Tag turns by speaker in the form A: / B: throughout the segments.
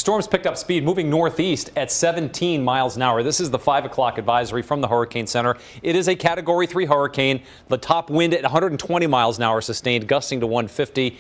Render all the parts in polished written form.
A: storm's picked up speed, moving northeast at 17 miles an hour. This is the 5 o'clock advisory from the Hurricane Center. It is a Category 3 hurricane. The top wind at 120 miles an hour sustained, gusting to 150.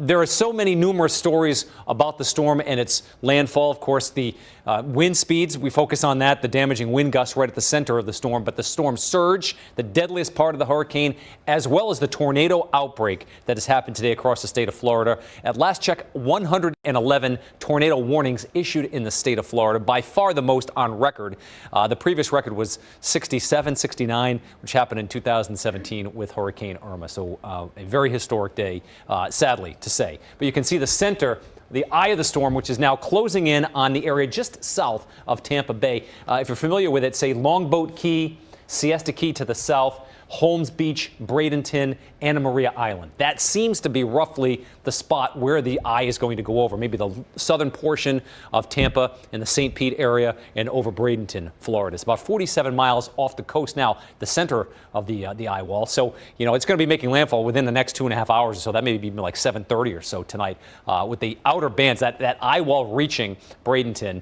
A: There are so many numerous stories about the storm and its landfall. Of course, the wind speeds, we focus on that, the damaging wind gusts right at the center of the storm. But the storm surge, the deadliest part of the hurricane, as well as the tornado outbreak that has happened today across the state of Florida. At last check, 111 tornado warnings issued in the state of Florida, by far the most on record. The previous record was 67, 69, which happened in 2017 with Hurricane Irma. So a very historic day, sadly to say. But you can see the center, the eye of the storm, which is now closing in on the area just south of Tampa Bay. If you're familiar with it, say Longboat Key, Siesta Key to the south, Holmes Beach, Bradenton, Anna Maria Island. That seems to be roughly the spot where the eye is going to go over. Maybe the southern portion of Tampa and the St. Pete area and over Bradenton, Florida. It's about 47 miles off the coast now, the center of the eye wall. So, you know, it's going to be making landfall within the next 2.5 hours or so. That may be like 7:30 or so tonight with the outer bands, that eye wall reaching Bradenton.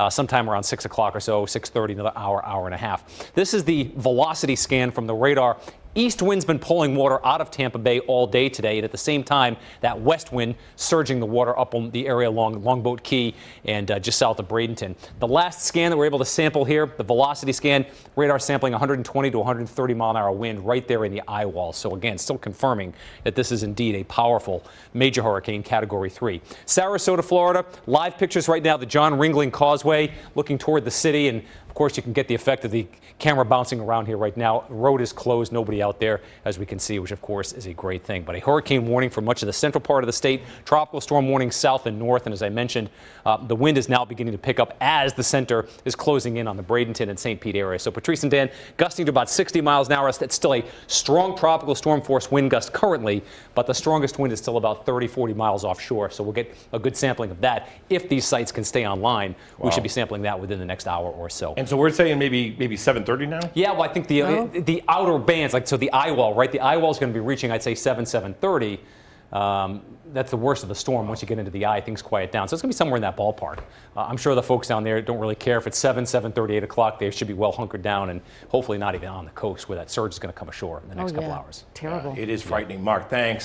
A: Sometime around 6 o'clock or so, 6:30, another hour and a half. This is the velocity scan from the radar. East wind's been pulling water out of Tampa Bay all day today, and at the same time, that west wind surging the water up on the area along Longboat Key and just south of Bradenton. The last scan that we're able to sample here, the velocity scan, radar sampling 120 to 130 mile an hour wind right there in the eye wall. So again, still confirming that this is indeed a powerful major hurricane, Category 3. Sarasota, Florida, live pictures right now, the John Ringling Causeway looking toward the city, and of course, you can get the effect of the camera bouncing around here right now. The road is closed, nobody out there, as we can see, which of course is a great thing. But a hurricane warning for much of the central part of the state, tropical storm warning south and north. And as I mentioned, the wind is now beginning to pick up as the center is closing in on the Bradenton and St. Pete area. So Patrice and Dan, gusting to about 60 miles an hour. That's still a strong tropical storm force wind gust currently, but the strongest wind is still about 30, 40 miles offshore. So we'll get a good sampling of that. If these sites can stay online, we should be sampling that within the next hour or so.
B: And so we're saying maybe 7:30 now?
A: Yeah, well, I think the outer bands, like, so the eye wall, right? The eye wall is going to be reaching, I'd say, 7:30. That's the worst of the storm. Once you get into the eye, things quiet down. So it's going to be somewhere in that ballpark. I'm sure the folks down there don't really care if it's 7:30, 8 o'clock. They should be well hunkered down and hopefully not even on the coast where that surge is going to come ashore in the next couple hours.
C: Terrible.
B: It is frightening. Mark, thanks.